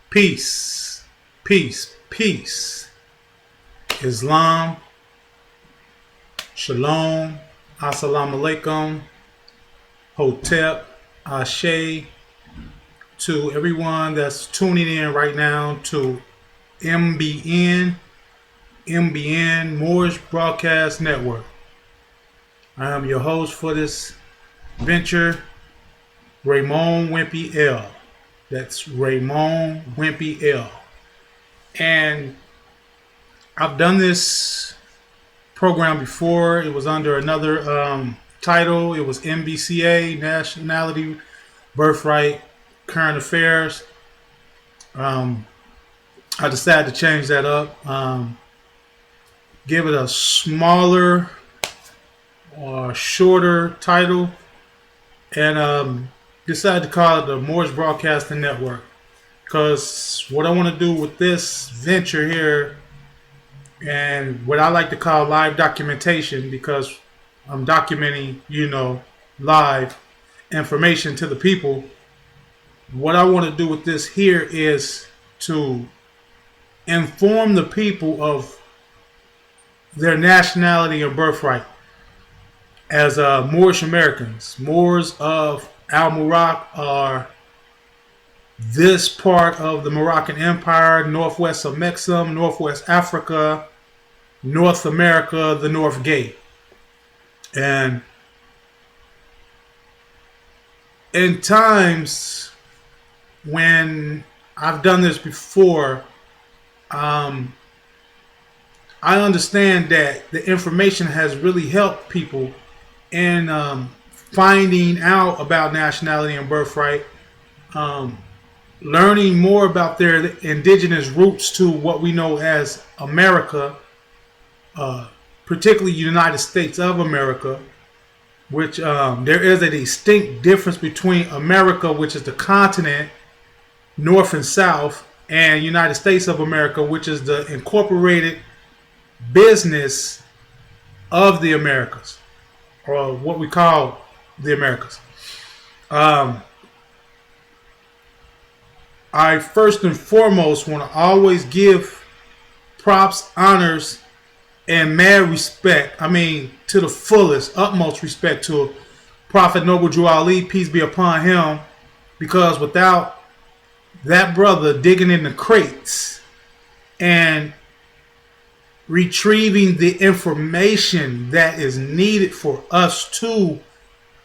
Peace, peace, peace. Islam, Shalom, Assalamu alaikum, Hotep, Ashe, to everyone that's tuning in right now to M.B.N, M.B.N Moorish Broadcast Network. I am your host for this venture, Raymond Wimpy L. That's Raymond Wimpy L. And I've done this program before. It was under another title. It was NBCA, Nationality, Birthright, Current Affairs. I decided to change that up. Give it a smaller or shorter title. And decided to call it the Moorish Broadcasting Network. Because what I want to do with this venture here, and what I like to call live documentation, because I'm documenting, live information to the people. What I want to do with this here is to inform the people of their nationality and birthright as Moorish Americans. Moors of Al-Murak are this part of the Moroccan Empire, northwest of Mexim, northwest Africa, North America, the North Gate. And in times when I've done this before, I understand that the information has really helped people in finding out about nationality and birthright, learning more about their indigenous roots to what we know as America, particularly United States of America, which there is a distinct difference between America, which is the continent, North and South, and United States of America, which is the incorporated business of the Americas, or what we call the Americas. I first and foremost want to always give props, honors, and mad respect. To the fullest, utmost respect to Prophet Noble Drew Ali, peace be upon him, because without that brother digging in the crates and retrieving the information that is needed for us to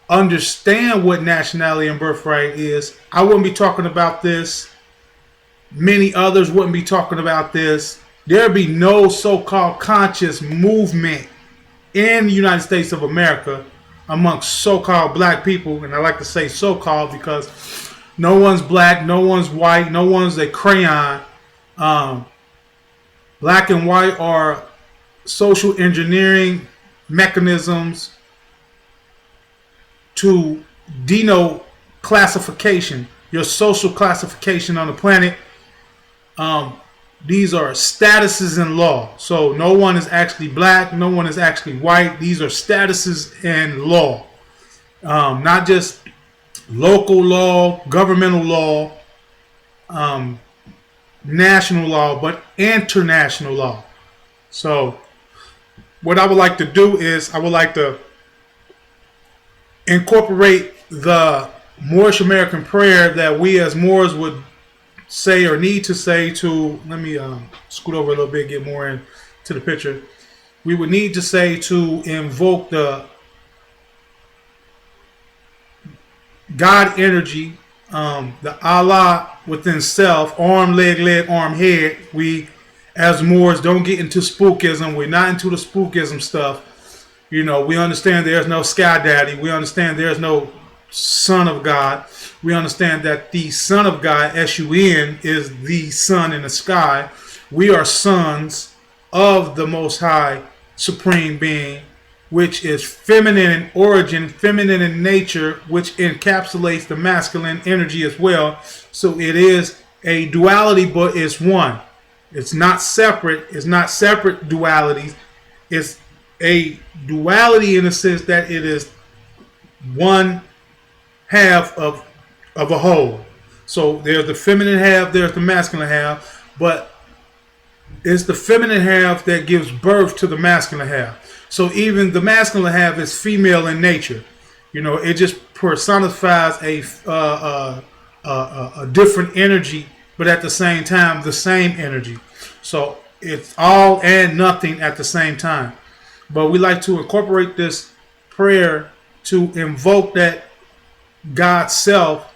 understand what nationality and birthright is, I wouldn't be talking about this. Many others wouldn't be talking about this. There'd be no so-called conscious movement in the United States of America amongst so-called black people. And I like to say so-called because no one's black, no one's white, no one's a crayon. Black and white are social engineering mechanisms to denote classification, your social classification on the planet. These are statuses in law. So no one is actually black, no one is actually white. These are statuses in law. Not just local law, governmental law, national law, but international law. So what I would like to do is I would like to incorporate the Moorish American prayer that we as Moors would say or need to say to, let me scoot over a little bit, get more into the picture. We would need to say to invoke the God energy, the Allah within self, arm, leg, arm, head. We as Moors don't get into spookism. We're not into the spookism stuff. We understand there's no sky daddy. We understand there's no son of God. We understand that the Son of God, S-U-N, is the sun in the sky. We are sons of the Most High Supreme Being, which is feminine in origin, feminine in nature, which encapsulates the masculine energy as well. So it is a duality, but it's one. It's not separate. It's not separate dualities. It's a duality in the sense that it is one half of a whole. So there's the feminine half, there's the masculine half, but it's the feminine half that gives birth to the masculine half. So even the masculine half is female in nature. It just personifies a different energy, but at the same time, the same energy. So it's all and nothing at the same time. But we like to incorporate this prayer to invoke that God self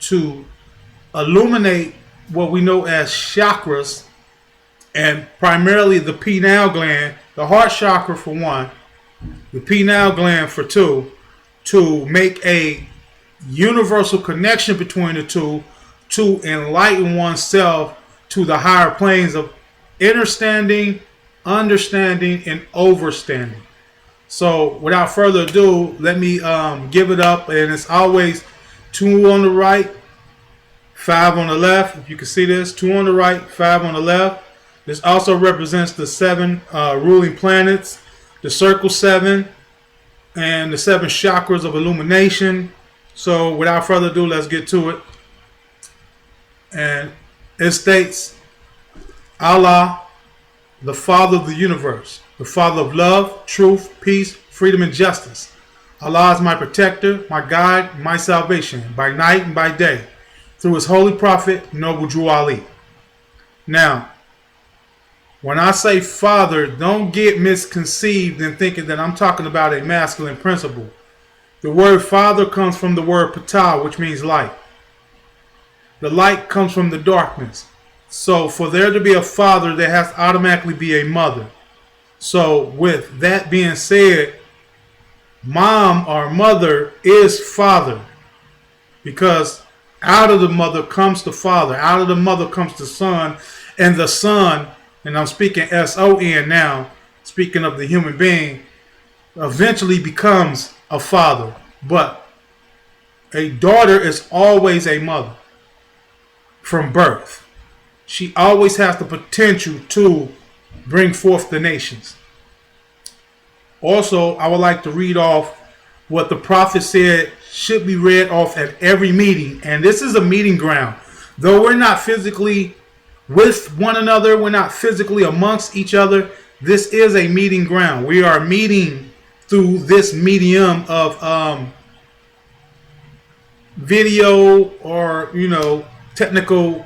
to illuminate what we know as chakras, and primarily the pineal gland, the heart chakra for one, the pineal gland for two, to make a universal connection between the two to enlighten oneself to the higher planes of understanding, and overstanding. So without further ado, let me give it up. And it's always 2 on the right, 5 on the left. If you can see this, 2 on the right, 5 on the left. This also represents the 7 ruling planets, the circle 7, and the 7 chakras of illumination. So without further ado, let's get to it. And it states, Allah, the Father of the universe, the Father of love, truth, peace, freedom, and justice. Allah is my protector, my guide, my salvation, by night and by day, through his holy prophet, Noble Drew Ali. Now, when I say Father, don't get misconceived in thinking that I'm talking about a masculine principle. The word Father comes from the word Patah, which means light. The light comes from the darkness. So for there to be a father, there has to automatically be a mother. So with that being said, mom or mother is father, because out of the mother comes the father, out of the mother comes the son, and the son, and I'm speaking S-O-N now, speaking of the human being, eventually becomes a father. But a daughter is always a mother from birth. She always has the potential to bring forth the nations. Also, I would like to read off what the prophet said should be read off at every meeting. And this is a meeting ground. Though we're not physically with one another, we're not physically amongst each other, this is a meeting ground. We are meeting through this medium of video or, technical,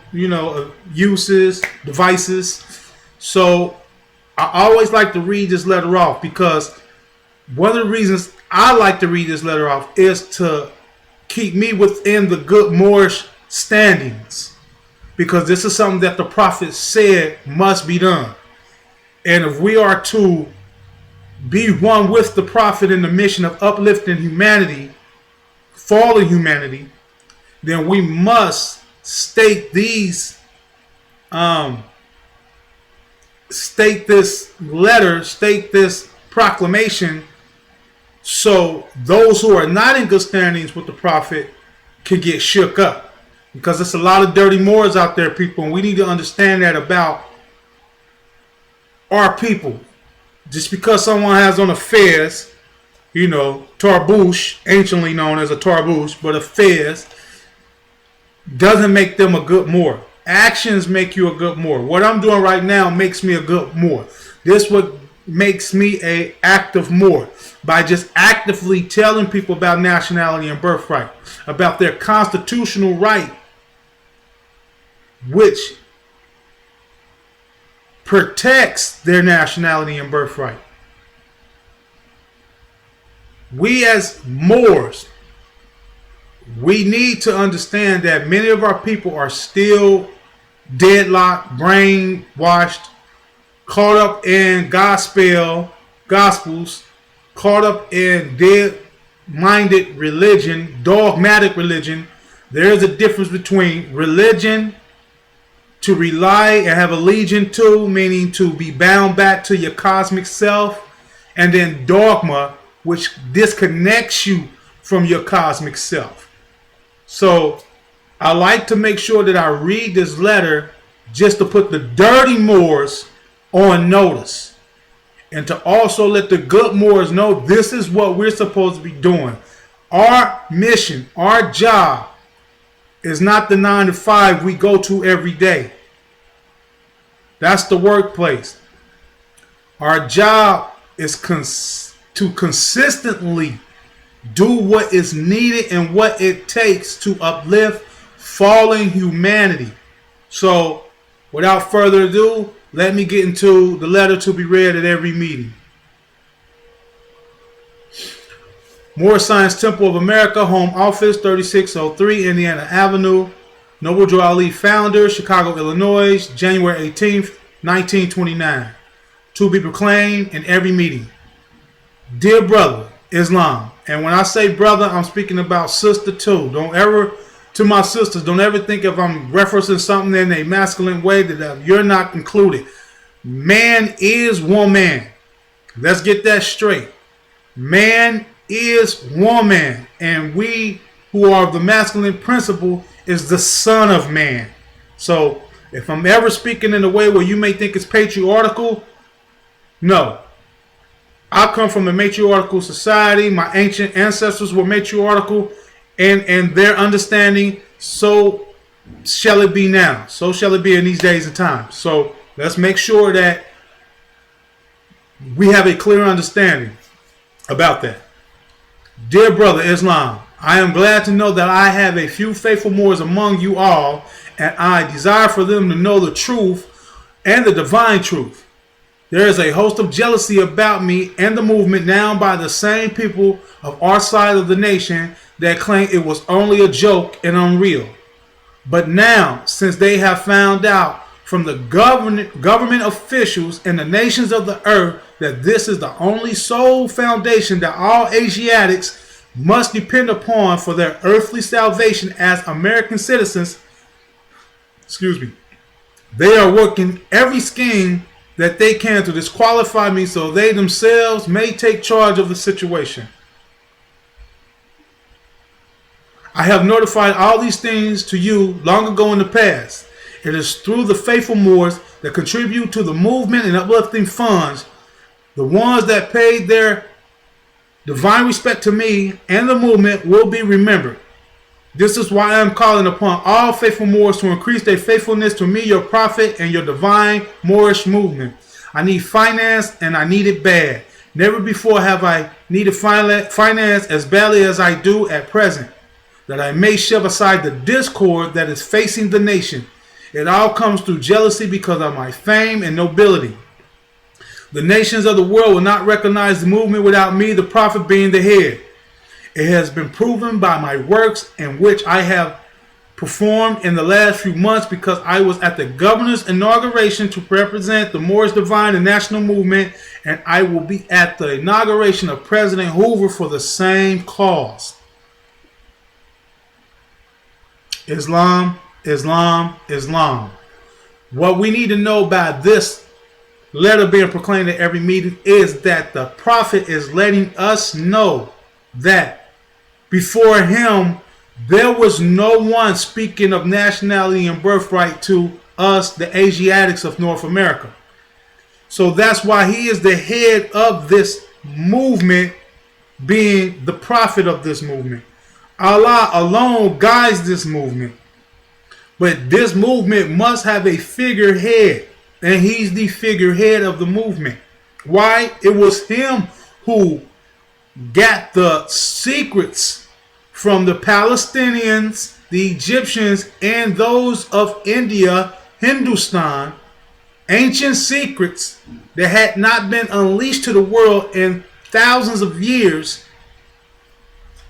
uses, devices. So I always like to read this letter off, because one of the reasons I like to read this letter off is to keep me within the good Moorish standings, because this is something that the prophet said must be done. And if we are to be one with the prophet in the mission of uplifting humanity, fallen humanity, then we must state these, state this letter, state this proclamation, so those who are not in good standings with the prophet can get shook up. Because there's a lot of dirty Moors out there, people, and we need to understand that about our people. Just because someone has on a fez, tarbouche, anciently known as a tarbouche, but a fez, doesn't make them a good Moor. Actions make you a good Moor. What I'm doing right now makes me a good Moor. This what makes me a active Moor, by just actively telling people about nationality and birthright, about their constitutional right, which protects their nationality and birthright. We as Moors, we need to understand that many of our people are still deadlocked, brainwashed, caught up in gospels, caught up in dead-minded religion, dogmatic religion. There is a difference between religion, to rely and have allegiance to, meaning to be bound back to your cosmic self, and then dogma, which disconnects you from your cosmic self. So I like to make sure that I read this letter just to put the dirty Moors on notice, and to also let the good Moors know this is what we're supposed to be doing. Our mission, our job is not the 9 to 5 we go to every day. That's the workplace. Our job is to consistently do what is needed and what it takes to uplift fallen humanity. So, without further ado, let me get into the letter to be read at every meeting. Moorish Science Temple of America, Home Office, 3603 Indiana Avenue. Noble Joe Ali, founder, Chicago, Illinois, January 18th, 1929. To be proclaimed in every meeting. Dear brother, Islam. And when I say brother, I'm speaking about sister too. To my sisters, don't ever think if I'm referencing something in a masculine way that you're not included. Man is woman. Let's get that straight. Man is woman. And we who are of the masculine principle is the son of man. So if I'm ever speaking in a way where you may think it's patriarchal, no. I come from a matriarchal society. My ancient ancestors were matriarchal, and their understanding, so shall it be now. So shall it be in these days and times. So let's make sure that we have a clear understanding about that. Dear brother Islam, I am glad to know that I have a few faithful Moors among you all, and I desire for them to know the truth and the divine truth. There is a host of jealousy about me and the movement now by the same people of our side of the nation that claim it was only a joke and unreal. But now, since they have found out from the government officials and the nations of the earth that this is the only sole foundation that all Asiatics must depend upon for their earthly salvation as American citizens, they are working every scheme that they can to disqualify me so they themselves may take charge of the situation. I have notified all these things to you long ago in the past. It is through the faithful Moors that contribute to the movement and uplifting funds, the ones that paid their divine respect to me and the movement will be remembered. This is why I am calling upon all faithful Moors to increase their faithfulness to me, your prophet, and your divine Moorish movement. I need finance, and I need it bad. Never before have I needed finance as badly as I do at present, that I may shove aside the discord that is facing the nation. It all comes through jealousy because of my fame and nobility. The nations of the world will not recognize the movement without me, the prophet, being the head. It has been proven by my works in which I have performed in the last few months because I was at the governor's inauguration to represent the Moorish Divine and National Movement, and I will be at the inauguration of President Hoover for the same cause. Islam, Islam, Islam. What we need to know about this letter being proclaimed at every meeting is that the prophet is letting us know that before him, there was no one speaking of nationality and birthright to us, the Asiatics of North America. So that's why he is the head of this movement, being the prophet of this movement. Allah alone guides this movement. But this movement must have a figurehead, and he's the figurehead of the movement. Why? It was him who got the secrets from the Palestinians, the Egyptians, and those of India, Hindustan, ancient secrets that had not been unleashed to the world in thousands of years.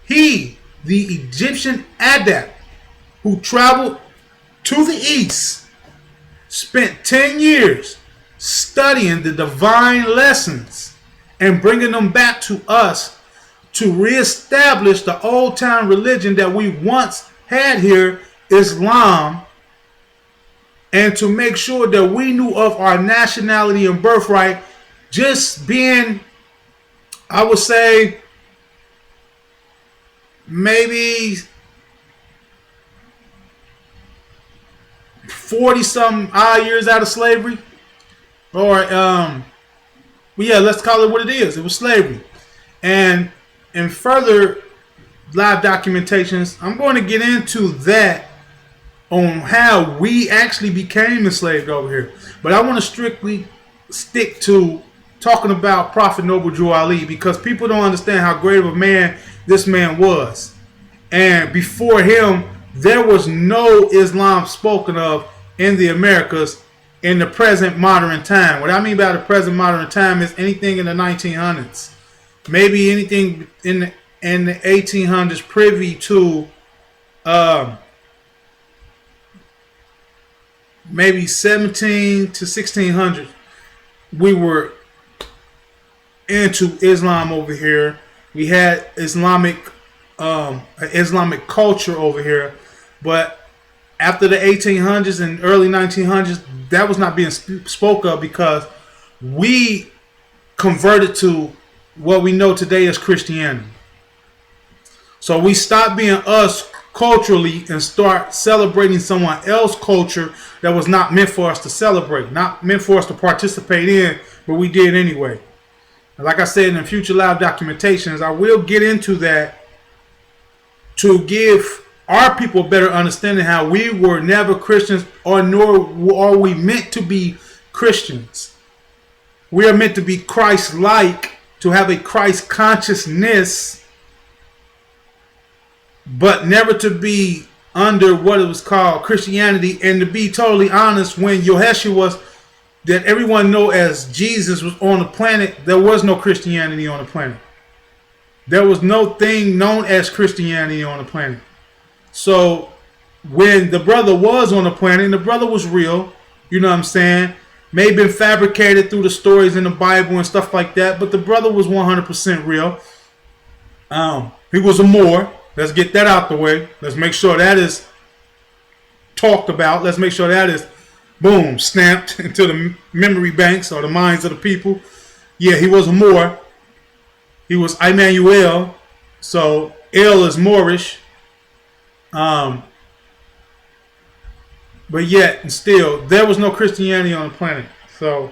He, the Egyptian adept who traveled to the east, spent 10 years studying the divine lessons and bringing them back to us to reestablish the old time religion that we once had here, Islam, and to make sure that we knew of our nationality and birthright, just being, I would say, maybe 40-some odd years out of slavery. Or, yeah, let's call it what it is. It was slavery. And in further live documentations, I'm going to get into that on how we actually became enslaved over here. But I want to strictly stick to talking about Prophet Noble Drew Ali, because people don't understand how great of a man this man was. And before him, there was no Islam spoken of in the Americas in the present modern time. What I mean by the present modern time is anything in the 1900s, maybe anything in the 1800s, privy to maybe 17 to 1600. We were into Islam over here. We had Islamic culture over here, but after the 1800s and early 1900s, that was not being spoke of, because we converted to what we know today as Christianity. So we stopped being us culturally and start celebrating someone else's culture that was not meant for us to celebrate, not meant for us to participate in, but we did anyway. And like I said in future live documentations, I will get into that to give our people a better understanding how we were never Christians, or nor are we meant to be Christians. We are meant to be Christ-like, to have a Christ consciousness, but never to be under what it was called Christianity. And to be totally honest, when Yeshua was, that everyone know as Jesus, was on the planet, there was no Christianity on the planet. There was no thing known as Christianity on the planet. So when the brother was on the planet, and the brother was real, you know what I'm saying, may have been fabricated through the stories in the Bible and stuff like that, but the brother was 100% real. He was a Moor. Let's get that out the way. Let's make sure that is talked about. Let's make sure that is, boom, stamped into the memory banks or the minds of the people. Yeah, he was a Moor. He was Emmanuel. So El is Moorish. But yet and still, there was no Christianity on the planet. So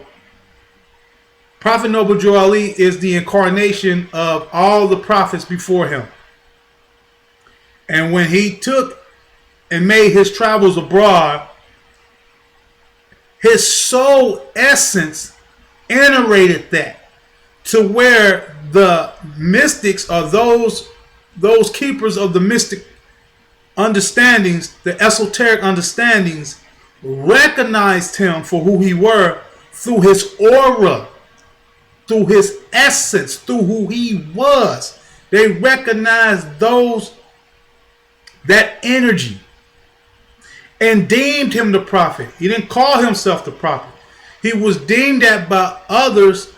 Prophet Noble Drew Ali is the incarnation of all the prophets before him. And when he took and made his travels abroad, his soul essence iterated that to where the mystics, or those keepers of the mystic understandings, the esoteric understandings, recognized him for who he were through his aura, through his essence, through who he was. They recognized that energy and deemed him the prophet. He didn't call himself the prophet. He was deemed that by others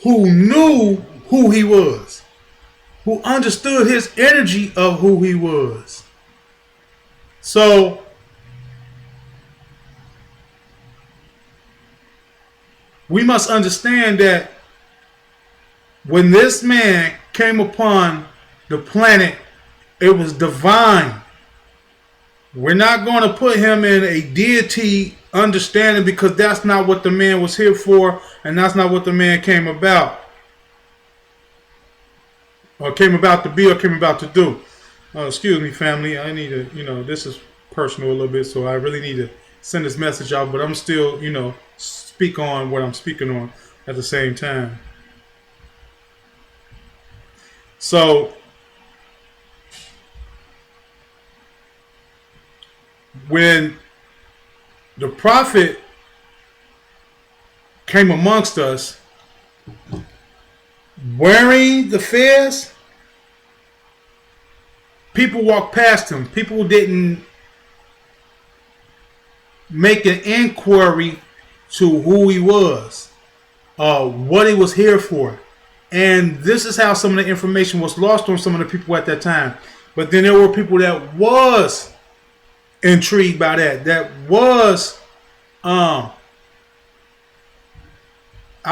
who knew who he was, who understood his energy of who he was. So we must understand that when this man came upon the planet, it was divine. We're not going to put him in a deity understanding, because that's not what the man was here for, and that's not what the man came about. Or came about to be, or came about to do. Excuse me, family. I need to, this is personal a little bit, so I really need to send this message out, but I'm still, speak on what I'm speaking on at the same time. So when the prophet came amongst us wearing the fez, people walked past him. People didn't make an inquiry to who he was, what he was here for. And this is how some of the information was lost on some of the people at that time. But then there were people that was intrigued by that was I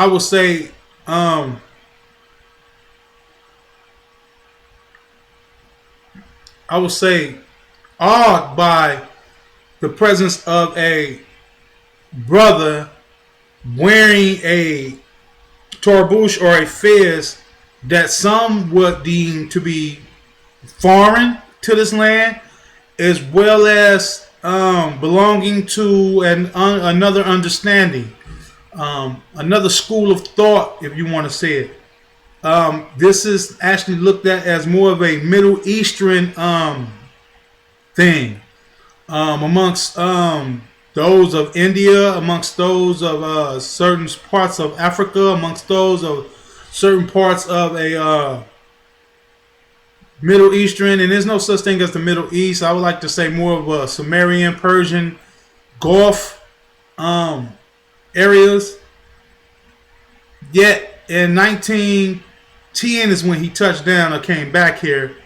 would say awed by the presence of a brother wearing a tarbouch or a fez that some would deem to be foreign to this land, as well as belonging to another understanding, another school of thought, if you want to say it. This is actually looked at as more of a Middle Eastern thing, amongst those of India, amongst those of certain parts of Africa, amongst those of certain parts of a Middle Eastern. And there's no such thing as the Middle East. I would like to say more of a Sumerian, Persian, Gulf areas. Yet in 1910 is when he touched down or came back here.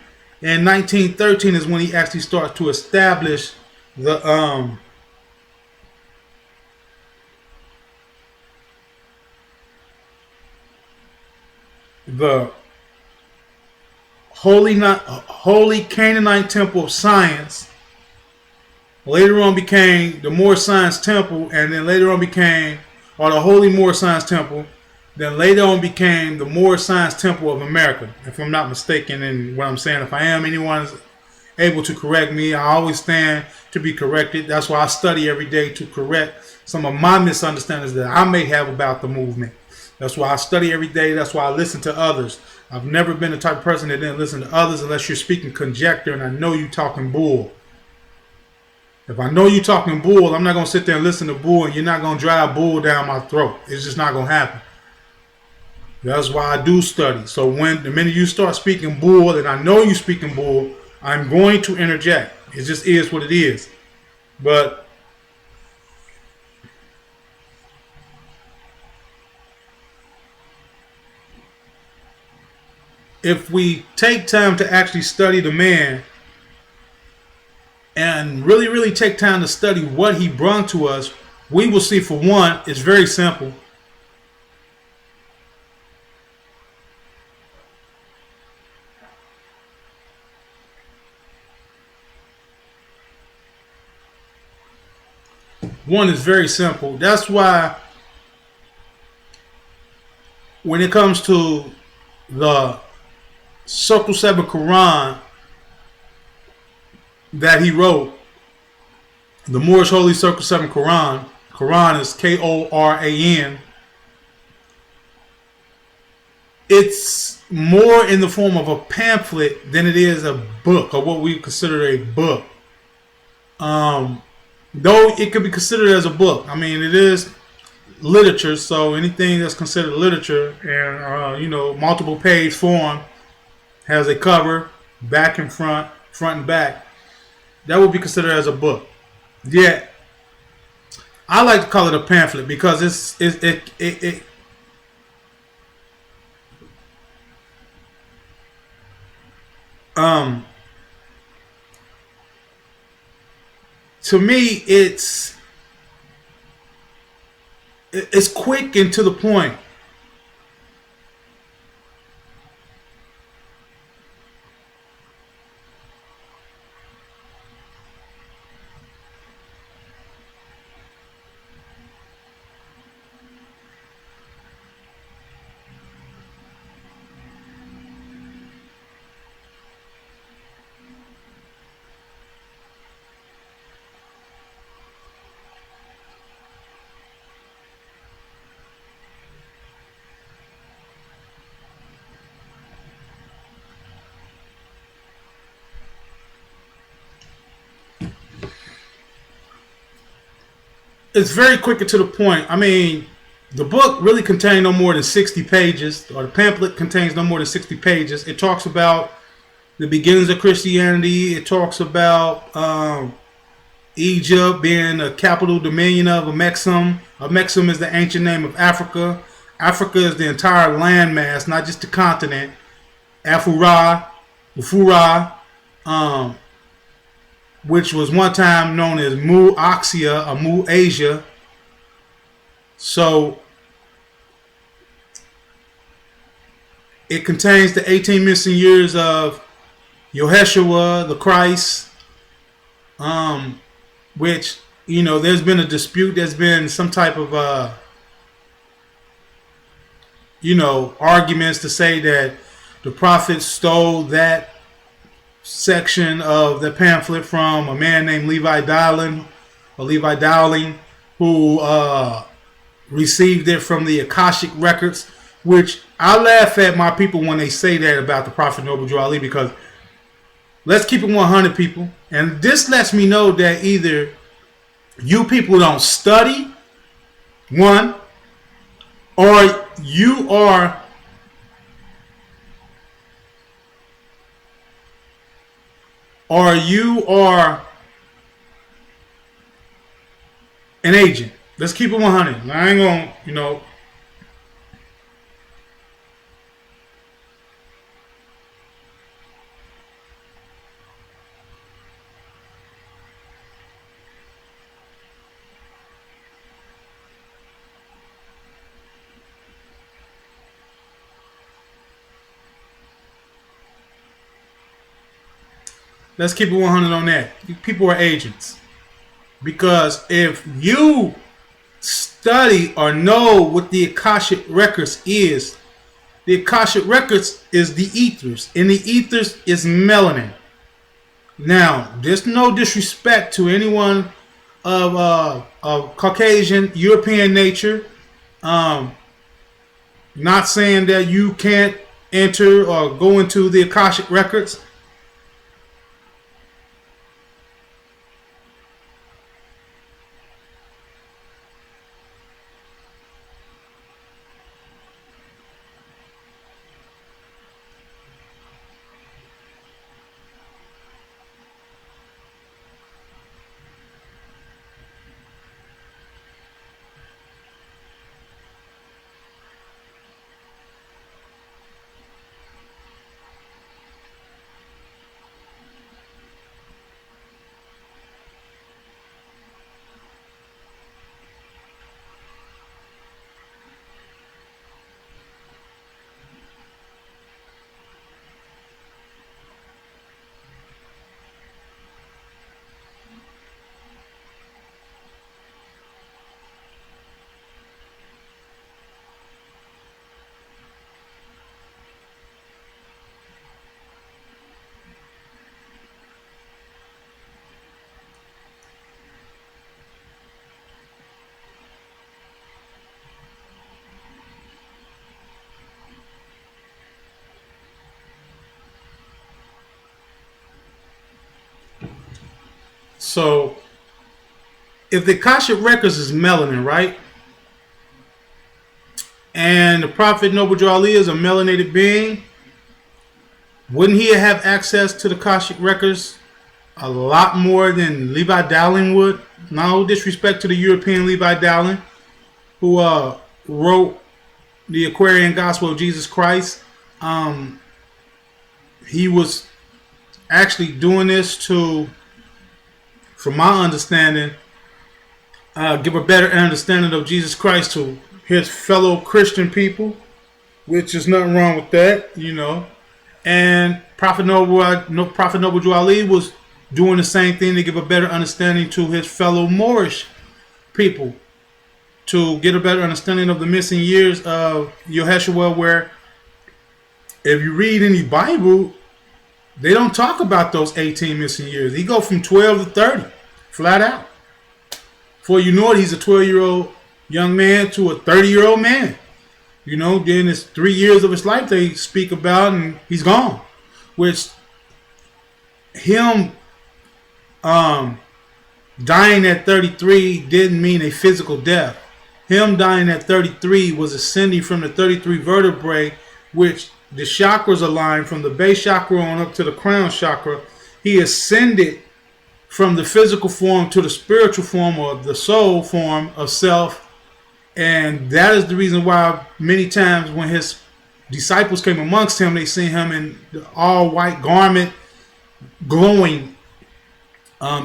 And 1913 is when he actually starts to establish the the holy Canaanite temple of science. Later on became the Moorish Science Temple, and then later on became, or the Holy Moorish Science Temple. Then later on became the Moorish Science Temple of America, if I'm not mistaken in what I'm saying. If I am, anyone is able to correct me. I always stand to be corrected. That's why I study every day, to correct some of my misunderstandings that I may have about the movement. That's why I study every day. That's why I listen to others. I've never been the type of person that didn't listen to others unless you're speaking conjecture and I know you talking bull. If I know you talking bull, I'm not going to sit there and listen to bull, and you're not going to drive bull down my throat. It's just not going to happen. That's why I do study. So when the minute you start speaking bull, and I know you speaking bull, I'm going to interject. It just is what it is. But if we take time to actually study the man and really, really take time to study what he brought to us, we will see, for one, it's very simple. One is very simple. That's why when it comes to the Circle 7 Quran that he wrote, the Moorish Holy Circle 7 Quran, Quran is Koran, it's more in the form of a pamphlet than it is a book, or what we consider a book. Though it could be considered as a book. I mean, it is literature, so anything that's considered literature and, multiple page form, has a cover, back and front and back, that would be considered as a book. Yet, I like to call it a pamphlet because to me, it's quick and to the point. It's very quick and to the point. I mean, the book really contains no more than 60 pages, or the pamphlet contains no more than 60 pages. It talks about the beginnings of Christianity. It talks about Egypt being a capital dominion of Amexem. Amexem is the ancient name of Africa. Africa is the entire landmass, not just the continent. Afura, which was one time known as Mu-Oxia or Mu-Asia. So it contains the 18 missing years of Yeshua, the Christ, which, there's been a dispute. There's been some type of, arguments to say that the prophet stole that section of the pamphlet from a man named Levi Dowling, who received it from the Akashic records, which I laugh at my people when they say that about the Prophet Noble Drew Ali, because let's keep it 100, people. And this lets me know that either you people don't study, one, or you are an agent. Let's keep it 100. I ain't gonna, let's keep it 100 on that. People are agents. Because if you study or know what the Akashic Records is, the Akashic Records is the ethers. And the ethers is melanin. Now, there's no disrespect to anyone of Caucasian, European nature. Not saying that you can't enter or go into the Akashic Records. So, if the Akashic Records is melanin, right? And the Prophet Noble Drew Ali is a melanated being, wouldn't he have access to the Akashic Records a lot more than Levi Dowling would? No disrespect to the European Levi Dowling, who wrote the Aquarian Gospel of Jesus Christ. He was actually doing this to, from my understanding, give a better understanding of Jesus Christ to his fellow Christian people, which is nothing wrong with that, And Prophet Noble Drew Ali was doing the same thing to give a better understanding to his fellow Moorish people, to get a better understanding of the missing years of Yeshua, where if you read any Bible, they don't talk about those 18 missing years. He go from 12 to 30, flat out. Before you know it, he's a 12-year-old young man to a 30-year-old man. Then it's 3 years of his life they speak about, and he's gone. Which, him dying at 33 didn't mean a physical death. Him dying at 33 was ascending from the 33 vertebrae, which the chakras align from the base chakra on up to the crown chakra. He ascended from the physical form to the spiritual form, or the soul form of self. And that is the reason why many times when his disciples came amongst him, they seen him in the all white garment glowing,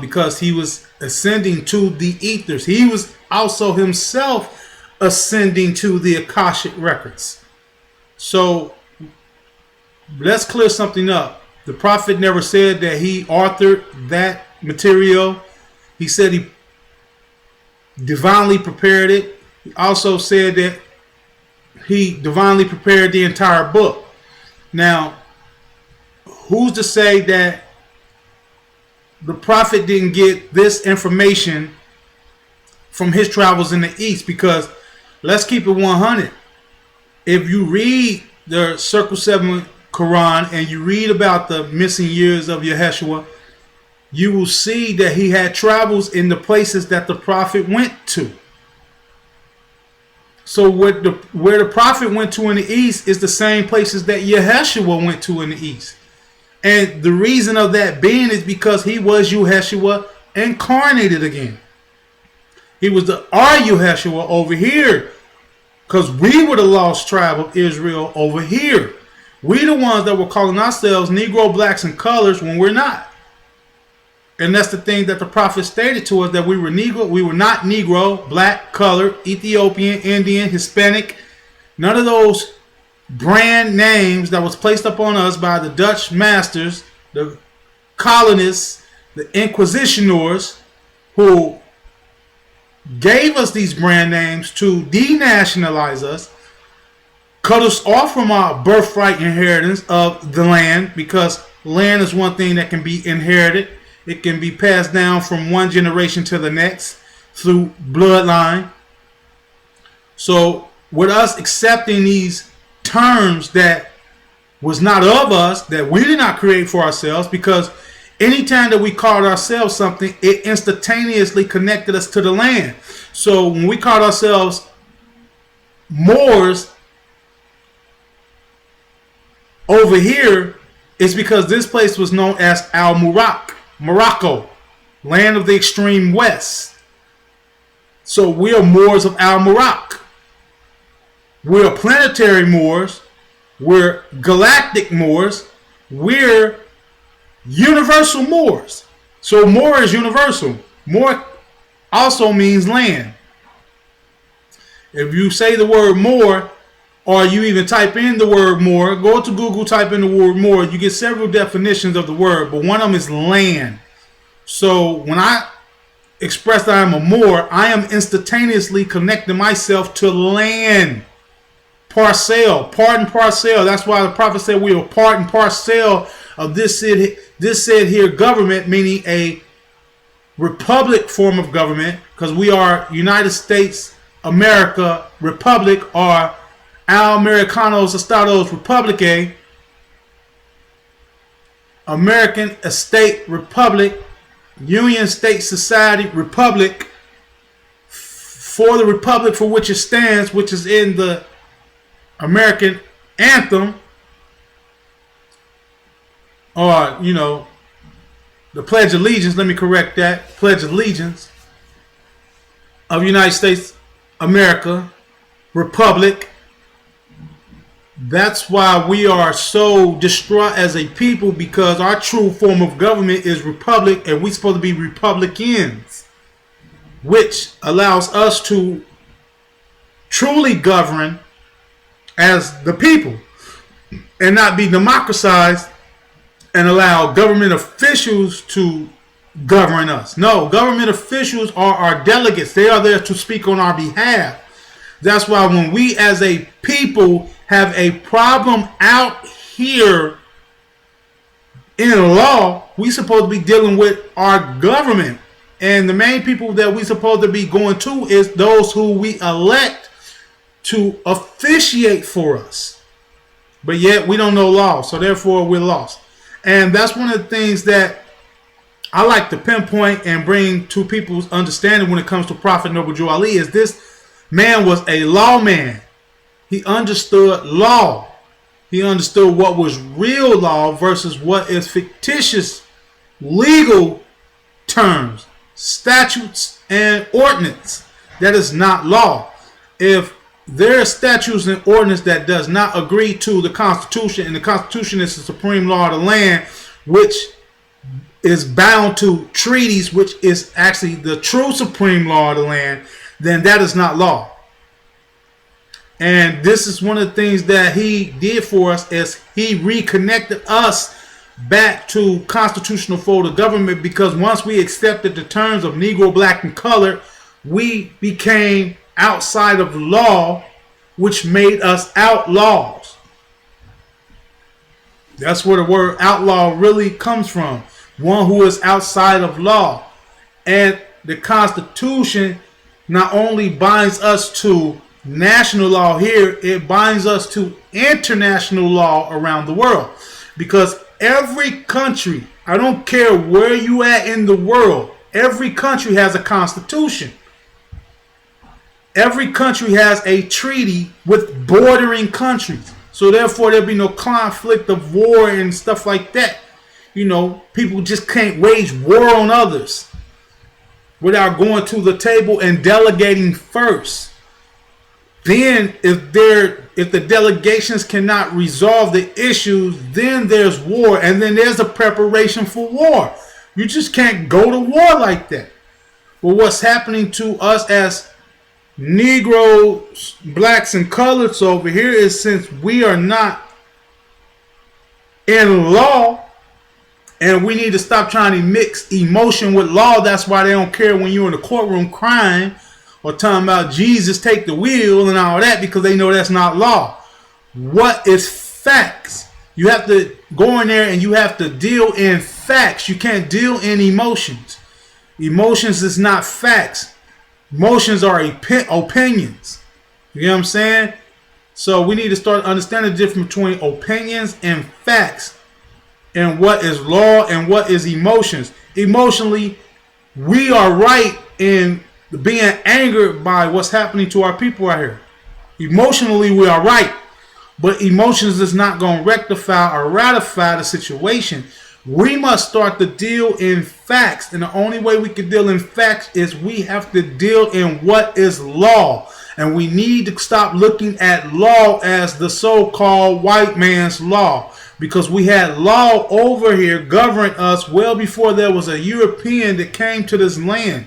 because he was ascending to the ethers. He was also himself ascending to the Akashic Records. So let's clear something up. The Prophet never said that he authored that material. He said he divinely prepared it. He also said that he divinely prepared the entire book. Now, who's to say that the prophet didn't get this information from his travels in the East, because let's keep it 100. If you read the Circle 7 Quran and you read about the missing years of Yeshua, you will see that he had travels in the places that the prophet went to. So where the prophet went to in the East is the same places that Yeshua went to in the East. And the reason of that being is because he was Yeshua incarnated again. He was our Yeshua over here, because we were the lost tribe of Israel over here. We the ones that were calling ourselves Negro, blacks, and colors when we're not. And that's the thing that the prophet stated to us, that we were Negro. We were not Negro, black, colored, Ethiopian, Indian, Hispanic. None of those brand names that was placed upon us by the Dutch masters, the colonists, the inquisitioners, who gave us these brand names to denationalize us, cut us off from our birthright inheritance of the land, because land is one thing that can be inherited. It can be passed down from one generation to the next through bloodline. So with us accepting these terms that was not of us, that we did not create for ourselves, because anytime that we called ourselves something, it instantaneously connected us to the land. So when we called ourselves Moors over here, it's because this place was known as Morocco, land of the extreme west. So we are Moors of Al-Morocco. We're planetary Moors. We're galactic Moors. We're universal Moors. So Moor is universal. Moor also means land. If you say the word Moor, or you even type in the word Moor, go to Google, type in the word Moor, you get several definitions of the word, but one of them is land. So when I express that I'm a Moor, I am instantaneously connecting myself to land. Parcel, part and parcel. That's why the prophet said we are part and parcel of this said here government, meaning a republic form of government, because we are United States America Republic, or Americanos Estados Republique, American Estate Republic, Union State Society Republic, for the republic for which it stands, which is in the American anthem, or the Pledge of Allegiance. Let me correct that. Pledge of Allegiance of United States America Republic. That's why we are so distraught as a people, because our true form of government is republic, and we're supposed to be Republicans, which allows us to truly govern as the people and not be democratized and allow government officials to govern us. No, government officials are our delegates. They are there to speak on our behalf. That's why when we as a people have a problem out here in law, we supposed to be dealing with our government. And the main people that we supposed to be going to is those who we elect to officiate for us. But yet we don't know law, so therefore we're lost. And that's one of the things that I like to pinpoint and bring to people's understanding when it comes to Prophet Noble Drew Ali, is this man was a lawman. He understood law. He understood what was real law versus what is fictitious legal terms, statutes, and ordinance. That is not law. If there are statutes and ordinance that does not agree to the Constitution, and the Constitution is the supreme law of the land, which is bound to treaties, which is actually the true supreme law of the land, then that is not law. And this is one of the things that he did for us, is he reconnected us back to constitutional fold of government, because once we accepted the terms of Negro, black, and colored, we became outside of law, which made us outlaws. That's where the word outlaw really comes from. one who is outside of law. And the Constitution not only binds us to national law here, it binds us to international law around the world. Because every country, I don't care where you at in the world, every country has a constitution. Every country has a treaty with bordering countries. So therefore there'll be no conflict of war and stuff like that. You know, people just can't wage war on others without going to the table and delegating first. Then if the delegations cannot resolve the issues, then there's war, and then there's a preparation for war. You just can't go to war like that. But what's happening to us as Negroes, blacks, and coloreds over here is, since we are not in law, and we need to stop trying to mix emotion with law. That's why they don't care when you're in the courtroom crying or talking about Jesus take the wheel and all that, because they know that's not law. What is facts? You have to go in there and you have to deal in facts. You can't deal in emotions. Emotions is not facts. Emotions are opinions. You know what I'm saying? So we need to start understanding the difference between opinions and facts, and what is law and what is emotions. Emotionally, we are right in being angered by what's happening to our people out here. Emotionally, we are right. But emotions is not going to rectify or ratify the situation. We must start to deal in facts. And the only way we can deal in facts is we have to deal in what is law. And we need to stop looking at law as the so-called white man's law. Because we had law over here governing us well before there was a European that came to this land.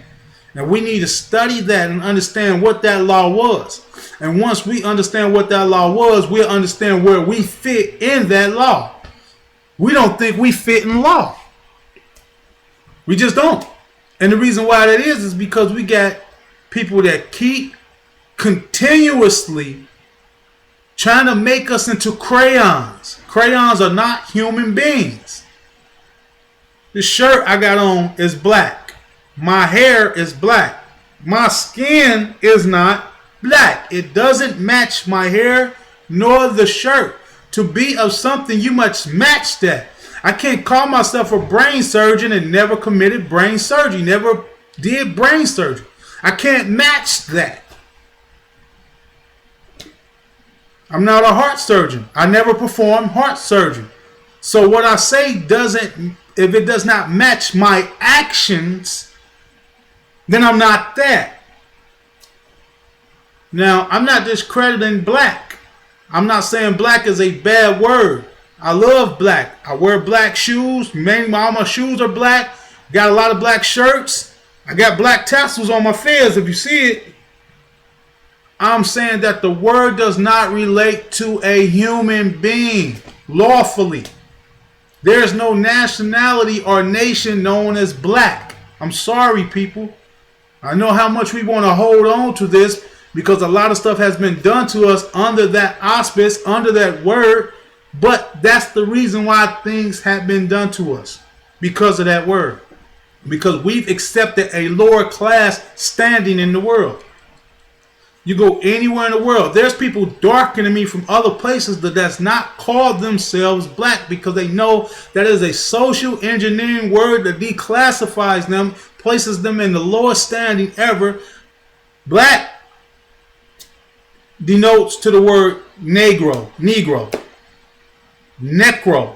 And we need to study that and understand what that law was. And once we understand what that law was, we'll understand where we fit in that law. We don't think we fit in law. We just don't. And the reason why that is because we got people that keep continuously trying to make us into crayons. Crayons are not human beings. The shirt I got on is black. My hair is black. My skin is not black. It doesn't match my hair nor the shirt. To be of something, you must match that. I can't call myself a brain surgeon and never committed brain surgery, never did brain surgery. I can't match that. I'm not a heart surgeon. I never performed heart surgery. So what I say doesn't, if it does not match my actions, then I'm not that. Now, I'm not discrediting black. I'm not saying black is a bad word. I love black. I wear black shoes. Mainly all my shoes are black. Got a lot of black shirts. I got black tassels on my fez if you see it. I'm saying that the word does not relate to a human being lawfully. There's no nationality or nation known as black. I'm sorry, people. I know how much we want to hold on to this because a lot of stuff has been done to us under that auspice, under that word. But that's the reason why things have been done to us, because of that word. Because we've accepted a lower class standing in the world. You go anywhere in the world, there's people darker than me from other places that does not call themselves black, because they know that is a social engineering word that declassifies them, places them in the lowest standing ever. Black denotes to the word negro, necro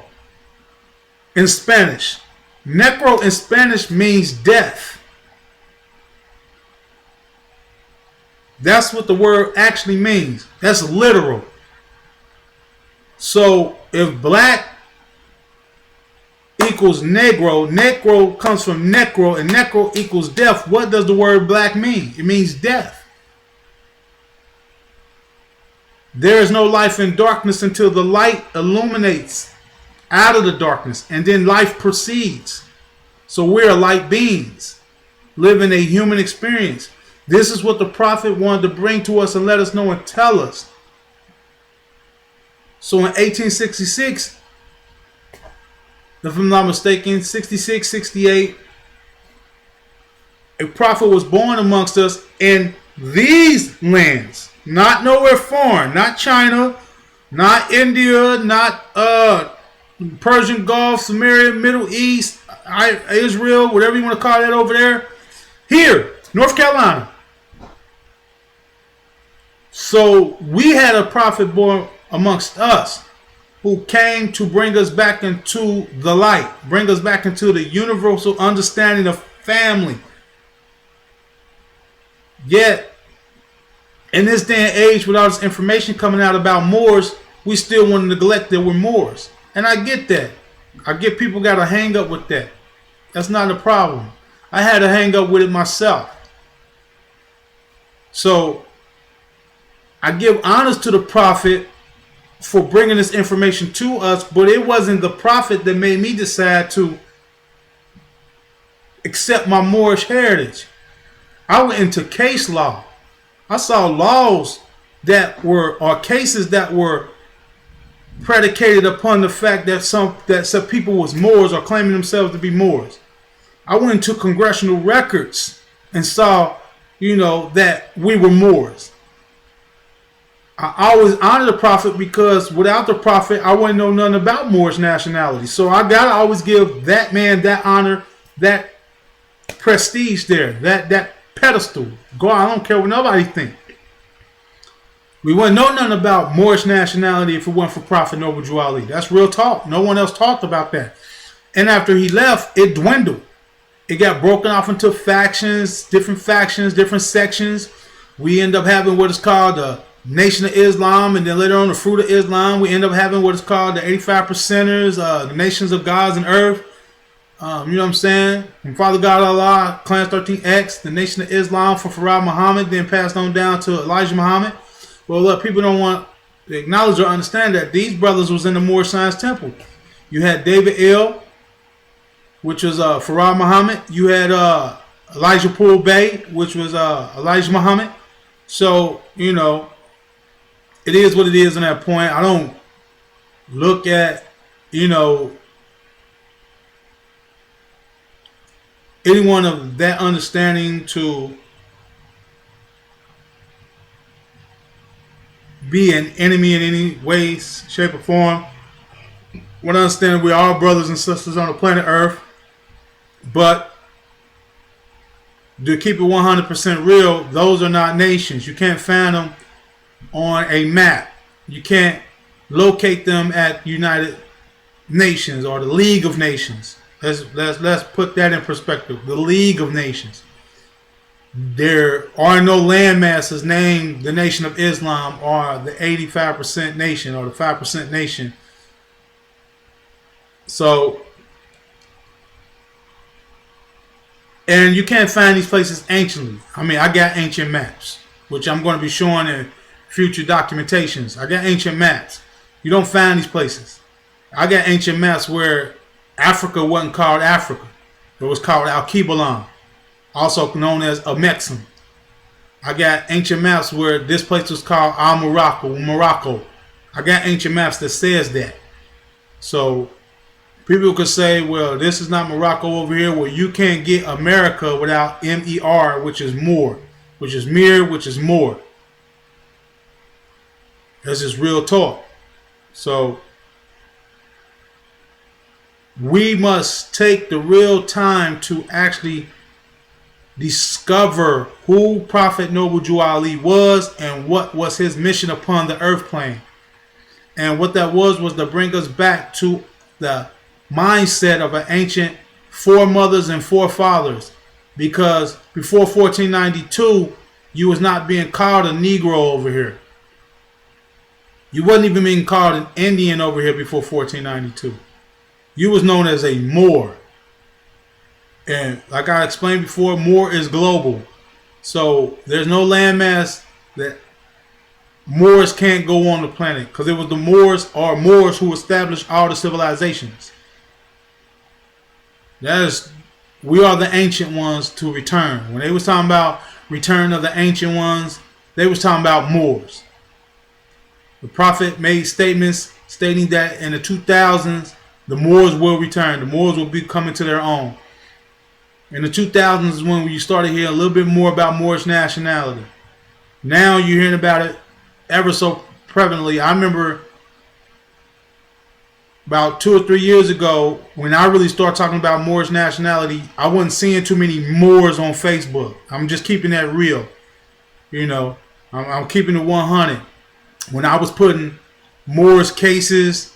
in Spanish. Necro in Spanish means death. That's what the word actually means. That's literal. So if black equals negro, negro comes from necro, and necro equals death, what does the word black mean? It means death. There is no life in darkness until the light illuminates out of the darkness, and then life proceeds. So we're light beings living a human experience. This is what the prophet wanted to bring to us and let us know and tell us. So in 1866, if I'm not mistaken, 66, 68, a prophet was born amongst us in these lands, not nowhere foreign, not China, not India, not Persian Gulf, Samaria, Middle East, Israel, whatever you want to call that over there. Here, North Carolina. So we had a prophet born amongst us who came to bring us back into the light, bring us back into the universal understanding of family. Yet, in this day and age, with all this information coming out about Moors, we still want to neglect that we're Moors. And I get that. I get people got to hang up with that. That's not a problem. I had to hang up with it myself. So, I give honors to the prophet for bringing this information to us, but it wasn't the prophet that made me decide to accept my Moorish heritage. I went into case law. I saw laws that were, or cases that were predicated upon the fact that some people was Moors or claiming themselves to be Moors. I went into congressional records and saw, that we were Moors. I always honor the prophet because without the prophet, I wouldn't know nothing about Moorish nationality. So I gotta always give that man that honor, that prestige there, that pedestal. I don't care what nobody think. We wouldn't know nothing about Moorish nationality if it wasn't for Prophet Noble Ali. That's real talk. No one else talked about that. And after he left, it dwindled. It got broken off into factions, different sections. We end up having what is called the Nation of Islam, and then later on the Fruit of Islam. We end up having what is called the 85 percenters, the Nations of Gods and Earth. You know what I'm saying? From Father God Allah, Clans 13X, the Nation of Islam from Farah Muhammad, then passed on down to Elijah Muhammad. Well, look, people don't want to acknowledge or understand that these brothers was in the Moorish Science Temple. You had David Il, which was Farah Muhammad. You had Elijah Pool Bay, which was Elijah Muhammad. So, it is what it is in that point. I don't look at, anyone of that understanding to be an enemy in any way, shape, or form. What I understand, we are brothers and sisters on the planet Earth, but to keep it 100% real, those are not nations. You can't find them on a map. You can't locate them at United Nations or the League of Nations. Let's put that in perspective. The League of Nations. There are no landmasses named the Nation of Islam or the 85% nation or the 5% nation. So, and you can't find these places anciently. I mean, I got ancient maps, which I'm going to be showing in future documentations. I got ancient maps. You don't find these places. I got ancient maps where Africa wasn't called Africa. It was called Al-Kibalan, also known as Amexem. I got ancient maps where this place was called Morocco. I got ancient maps that says that. So people could say, well, this is not Morocco over here. Well, you can't get America without M-E-R, which is Moor, which is Mir, which is Moor. That's just real talk. So we must take the real time to actually discover who Prophet Noble Ali was and what was his mission upon the earth plane. And what that was to bring us back to the mindset of an ancient foremothers and forefathers. Because before 1492, you was not being called a Negro over here. You wasn't even being called an Indian over here before 1492. You was known as a Moor. And like I explained before, Moor is global. So there's no landmass that Moors can't go on the planet. Because it was the Moors who established all the civilizations. We are the ancient ones to return. When they was talking about return of the ancient ones, they was talking about Moors. The Prophet made statements stating that in the 2000s, the Moors will return. The Moors will be coming to their own. In the 2000s is when you started hearing a little bit more about Moorish nationality. Now you're hearing about it ever so prevalently. I remember about 2 or 3 years ago, when I really started talking about Moorish nationality, I wasn't seeing too many Moors on Facebook. I'm just keeping that real. You know, I'm keeping it 100. When I was putting Moorish cases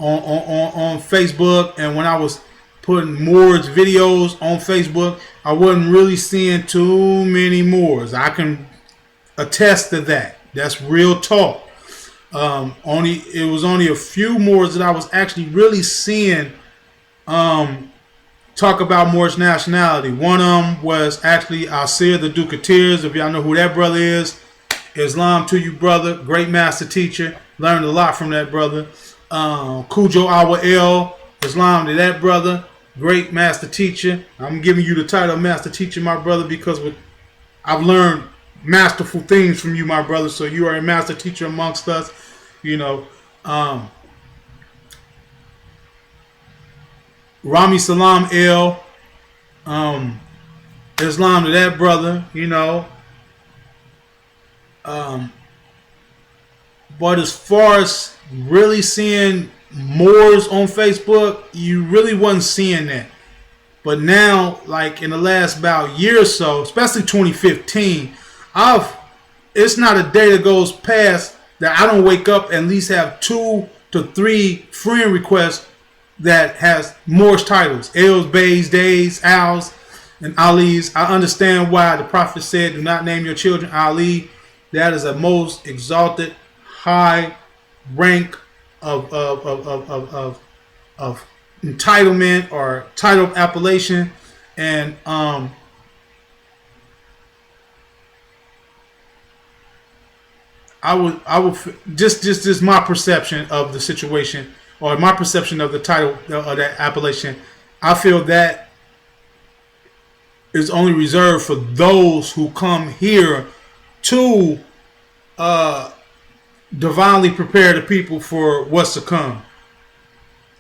on Facebook, and when I was putting Moorish videos on Facebook, I wasn't really seeing too many Moors. I can attest to that. That's real talk. It was only a few Moors that I was actually really seeing talk about Moorish nationality. One of them was actually Asir the Duke of Tears. If y'all know who that brother is, Islam to you, brother. Great master teacher. Learned a lot from that brother. Cujo Awa El, Islam to that brother. Great master teacher. I'm giving you the title of master teacher, my brother, because I've learned masterful things from you, my brother. So you are a master teacher amongst us. You know, Rami Salam El, Islam to that brother. You know, but as far as really seeing Moors on Facebook, you really wasn't seeing that. But now, like in the last about year or so, especially 2015, it's not a day that goes past that I don't wake up and at least have 2 to 3 friend requests that has Moorish titles. Els, Bays, Days, Als, and Ali's. I understand why the Prophet said, do not name your children Ali. That is a most exalted, high rank of entitlement or title appellation. And I would just my perception of the situation, or my perception of the title of that appellation. I feel that is only reserved for those who come here to divinely prepare the people for what's to come.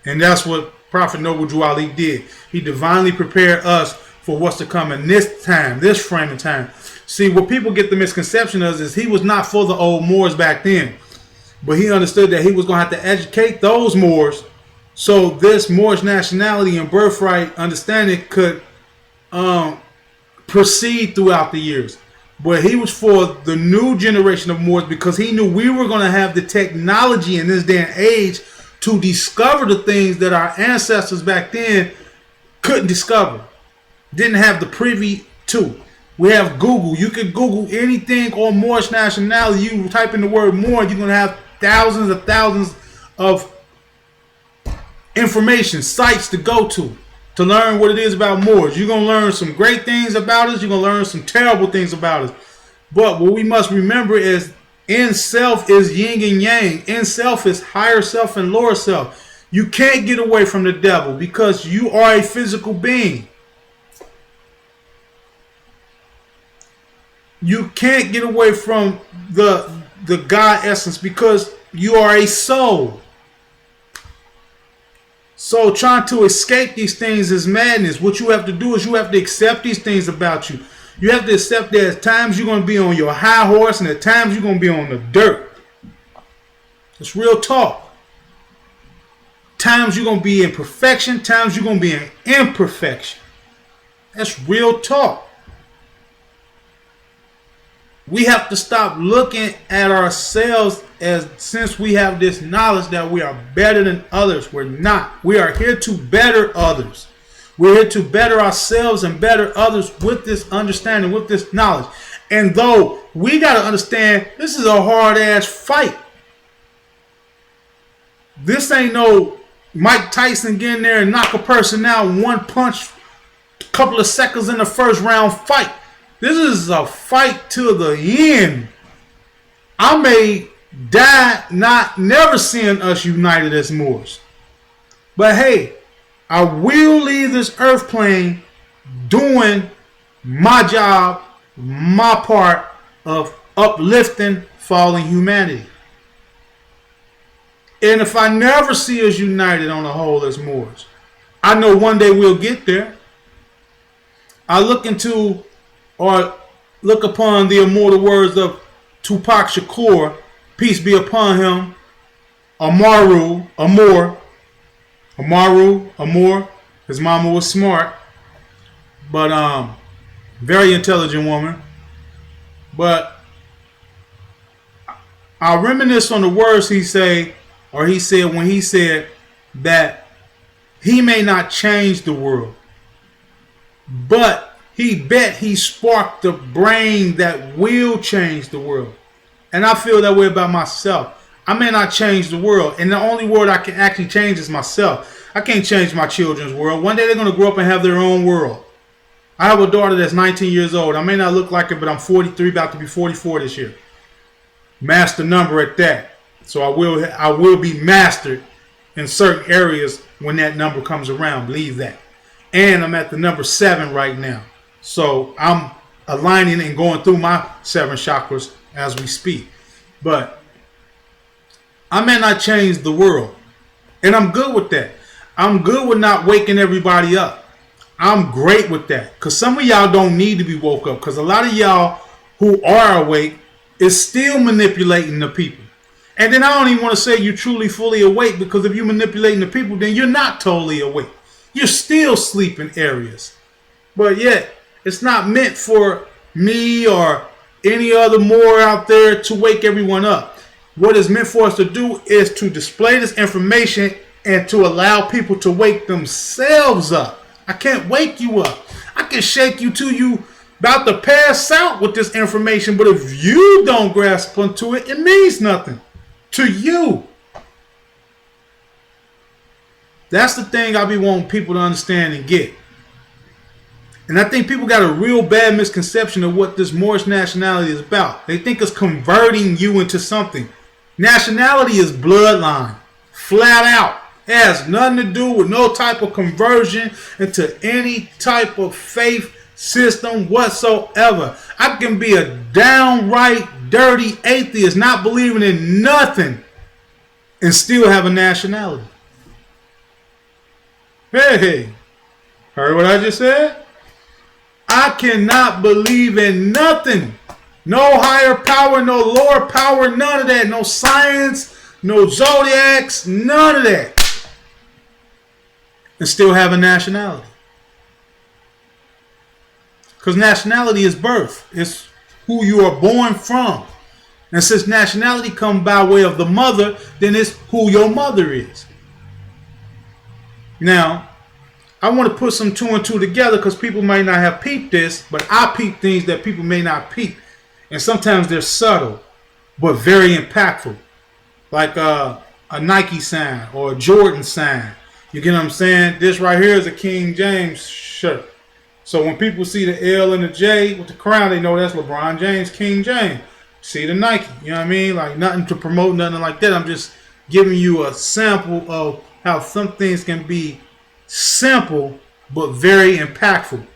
And that's what Prophet Noble Drew Ali did. He divinely prepared us for what's to come in this time, this frame of time. See, what people get the misconception of is he was not for the old Moors back then. But he understood that he was going to have to educate those Moors so this Moorish nationality and birthright understanding could proceed throughout the years. But he was for the new generation of Moors because he knew we were going to have the technology in this day and age to discover the things that our ancestors back then couldn't discover, didn't have the privy to. We have Google. You can Google anything on Moorish nationality. You type in the word Moor, you're going to have thousands of information, sites to go to learn what it is about Moors. You're going to learn some great things about us. You're going to learn some terrible things about us. But what we must remember is in self is yin and yang. In self is higher self and lower self. You can't get away from the devil because you are a physical being. You can't get away from the God essence because you are a soul. So trying to escape these things is madness. What you have to do is you have to accept these things about you. You have to accept that at times you're going to be on your high horse and at times you're going to be on the dirt. It's real talk. Times you're going to be in perfection. Times you're going to be in imperfection. That's real talk. We have to stop looking at ourselves as, since we have this knowledge that we are better than others. We're not. We are here to better others. We're here to better ourselves and better others with this understanding, with this knowledge. And though we got to understand, this is a hard-ass fight. This ain't no Mike Tyson getting there and knock a person out one punch, a couple of seconds in the first round fight. This is a fight to the end. I may die never seeing us united as Moors. But hey, I will leave this earth plane doing my job, my part of uplifting fallen humanity. And if I never see us united on the whole as Moors, I know one day we'll get there. I look into or look upon the immortal words of Tupac Shakur, peace be upon him, Amaru, Amor. His mama was smart, but very intelligent woman. But I reminisce on the words he said when he said that he may not change the world, but he bet he sparked the brain that will change the world. And I feel that way about myself. I may not change the world, and the only world I can actually change is myself. I can't change my children's world. One day they're going to grow up and have their own world. I have a daughter that's 19 years old. I may not look like her, but I'm 43, about to be 44 this year. Master number at that. So I will be mastered in certain areas when that number comes around. Believe that. And I'm at the number 7 right now. So I'm aligning and going through my 7 chakras as we speak. But I may not change the world. And I'm good with that. I'm good with not waking everybody up. I'm great with that. Because some of y'all don't need to be woke up. Because a lot of y'all who are awake is still manipulating the people. And then I don't even want to say you're truly fully awake, because if you're manipulating the people, then you're not totally awake. You're still sleeping areas. But yet, it's not meant for me or any other Moor out there to wake everyone up. What it's meant for us to do is to display this information and to allow people to wake themselves up. I can't wake you up. I can shake you till you about to pass out with this information, but if you don't grasp onto it, it means nothing to you. That's the thing I be wanting people to understand and get. And I think people got a real bad misconception of what this Moorish nationality is about. They think it's converting you into something. Nationality is bloodline. Flat out. It has nothing to do with no type of conversion into any type of faith system whatsoever. I can be a downright dirty atheist, not believing in nothing, and still have a nationality. Hey, heard what I just said? I cannot believe in nothing. No higher power, no lower power, none of that. No science, no zodiacs, none of that. And still have a nationality. Because nationality is birth. It's who you are born from. And since nationality comes by way of the mother, then it's who your mother is. Now, I want to put some 2 and 2 together, because people may not have peeped this, but I peep things that people may not peep. And sometimes they're subtle, but very impactful. Like a Nike sign or a Jordan sign. You get what I'm saying? This right here is a King James shirt. So when people see the L and the J with the crown, they know that's LeBron James, King James. See the Nike, you know what I mean? Like, nothing to promote, nothing like that. I'm just giving you a sample of how some things can be simple but very impactful.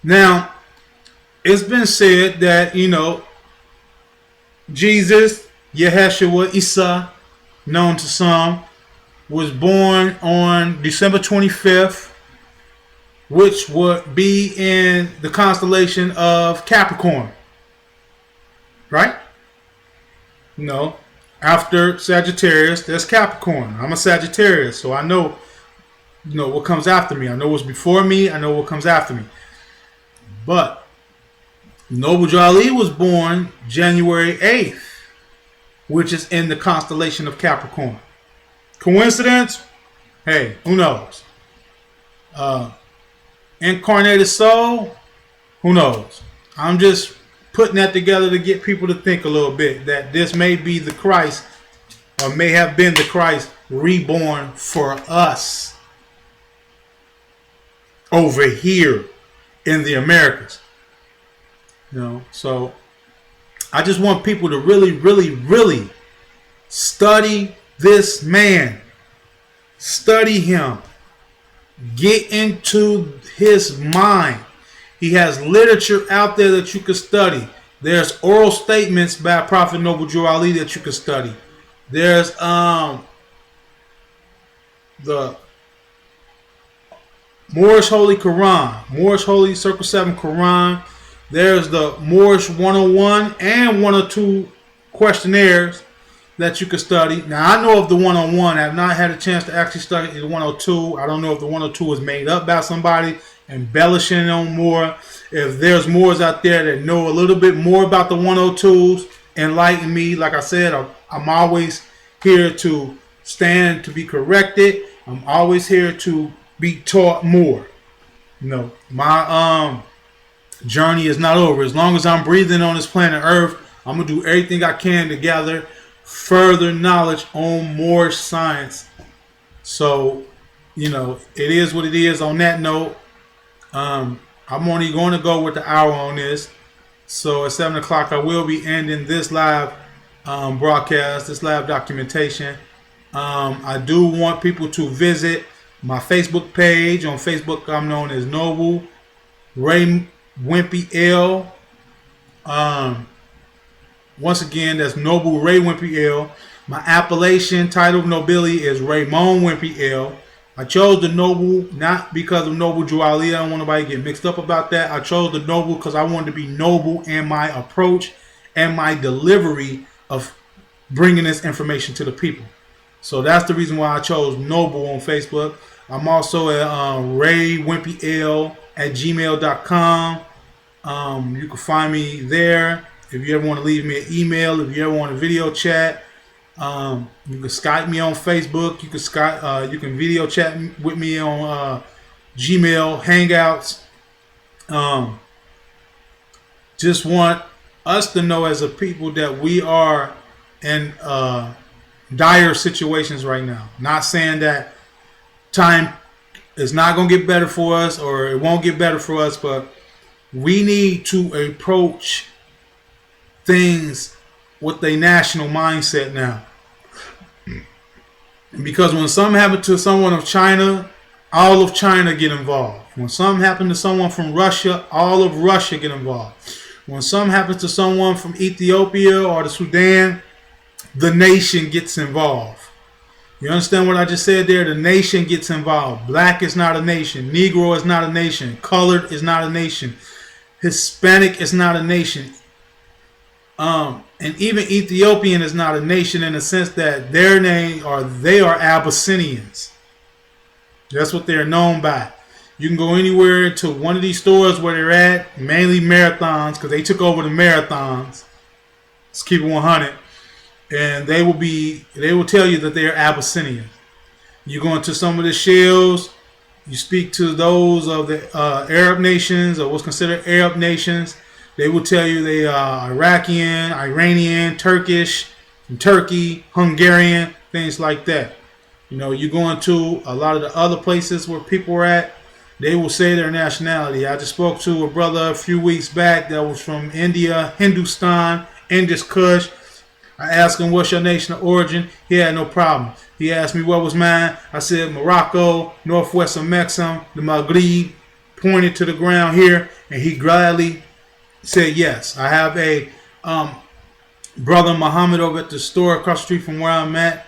Now, it's been said that, Jesus, Yeshua, Isa, known to some, was born on December 25th, which would be in the constellation of Capricorn. Right? No. After Sagittarius, there's Capricorn. I'm a Sagittarius, so I know, what comes after me. I know what's before me. I know what comes after me. But Noble Jali was born January 8th, which is in the constellation of Capricorn. Coincidence? Hey, who knows? Incarnated soul? Who knows? I'm just putting that together to get people to think a little bit, that this may be the Christ, or may have been the Christ reborn for us over here in the Americas. So I just want people to really, really, really study this man. Study him. Get into his mind. He has literature out there that you can study. There's oral statements by Prophet Noble Drew Ali that you can study. There's the Moorish Holy Quran, Moorish Holy Circle 7 Quran. There's the Moorish 101 and 102 questionnaires that you can study. Now, I know of the 101. I have not had a chance to actually study the 102. I don't know if the 102 was made up by somebody, embellishing on more. If there's Moors out there that know a little bit more about the 102s, enlighten me. Like I said, I'm always here to stand to be corrected. I'm always here to be taught more. My journey is not over. As long as I'm breathing on this planet Earth, I'm gonna do everything I can to gather further knowledge on Moorish science. So, it is what it is. On that note, I'm only going to go with the hour on this. So at 7 o'clock, I will be ending this live broadcast, this live documentation. I do want people to visit my Facebook page. On Facebook, I'm known as Noble Ray Wimpy L. Once again, that's Noble Ray Wimpy L. My appellation title of nobility is Raymond Wimpy L. I chose the Noble not because of Noble Juali. I don't want nobody to get mixed up about that. I chose the Noble because I wanted to be noble in my approach and my delivery of bringing this information to the people. So that's the reason why I chose Noble on Facebook. I'm also at raywimpyl@gmail.com. You can find me there. If you ever want to leave me an email, if you ever want a video chat, you can Skype me on Facebook. You can video chat with me on Gmail Hangouts. Just want us to know as a people that we are in dire situations right now. Not saying that time is not going to get better for us or it won't get better for us, but we need to approach things with a national mindset now. Because when something happened to someone of China, all of China get involved. When something happened to someone from Russia, all of Russia get involved. When something happens to someone from Ethiopia or the Sudan, the nation gets involved. You understand what I just said there? The nation gets involved. Black is not a nation. Negro is not a nation. Colored is not a nation. Hispanic is not a nation. And even Ethiopian is not a nation in the sense that their name or they are Abyssinians. That's what they're known by. You can go anywhere to one of these stores where they're at, mainly marathons, because they took over the marathons. Let's keep it 100. And they will tell you that they're Abyssinian. You go into some of the shells, you speak to those of the Arab nations or what's considered Arab nations. They will tell you they are Iraqian, Iranian, Turkish, from Turkey, Hungarian, things like that. You go into a lot of the other places where people are at, they will say their nationality. I just spoke to a brother a few weeks back that was from India, Hindustan, Indus Kush. I asked him, what's your nation of origin? He had no problem. He asked me what was mine. I said Morocco, northwest of Mexico, the Maghreb, pointed to the ground here, and he gladly said yes. I have a brother Muhammad over at the store across the street from where I'm at,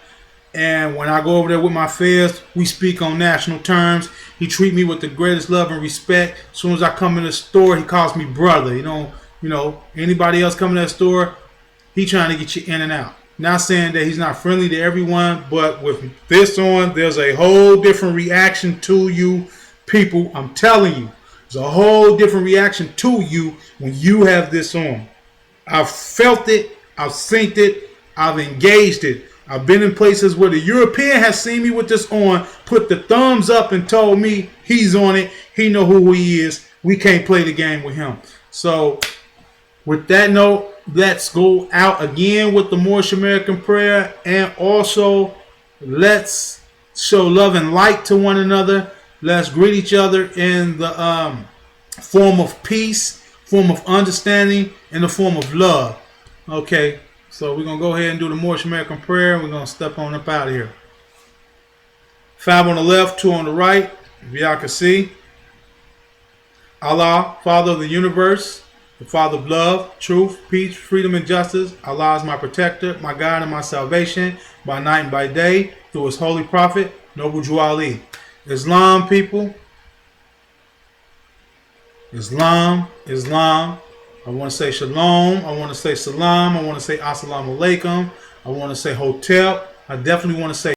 and when I go over there with my fairs, we speak on national terms. He treats me with the greatest love and respect. As soon as I come in the store, he calls me brother. Anybody else coming to the store, he trying to get you in and out. Not saying that he's not friendly to everyone, but with this on, there's a whole different reaction to you people. I'm telling you, there's a whole different reaction to you when you have this on. I've felt it. I've synced it. I've engaged it. I've been in places where the European has seen me with this on, put the thumbs up and told me he's on it. He know who he is. We can't play the game with him. So with that note, let's go out again with the Moorish American prayer, and also let's show love and light to one another. Let's greet each other in the form of peace, form of understanding, and the form of love. Okay, so we're going to go ahead and do the Moorish American prayer. We're going to step on up out of here. 5 on the left, 2 on the right, if y'all can see. Allah, Father of the universe, the Father of love, truth, peace, freedom, and justice. Allah is my protector, my God, and my salvation, by night and by day, through his holy prophet, Noble Drew Ali. Islam, people. Islam. I want to say shalom. I want to say salam. I want to say assalamu alaikum. I want to say hotel. I definitely want to say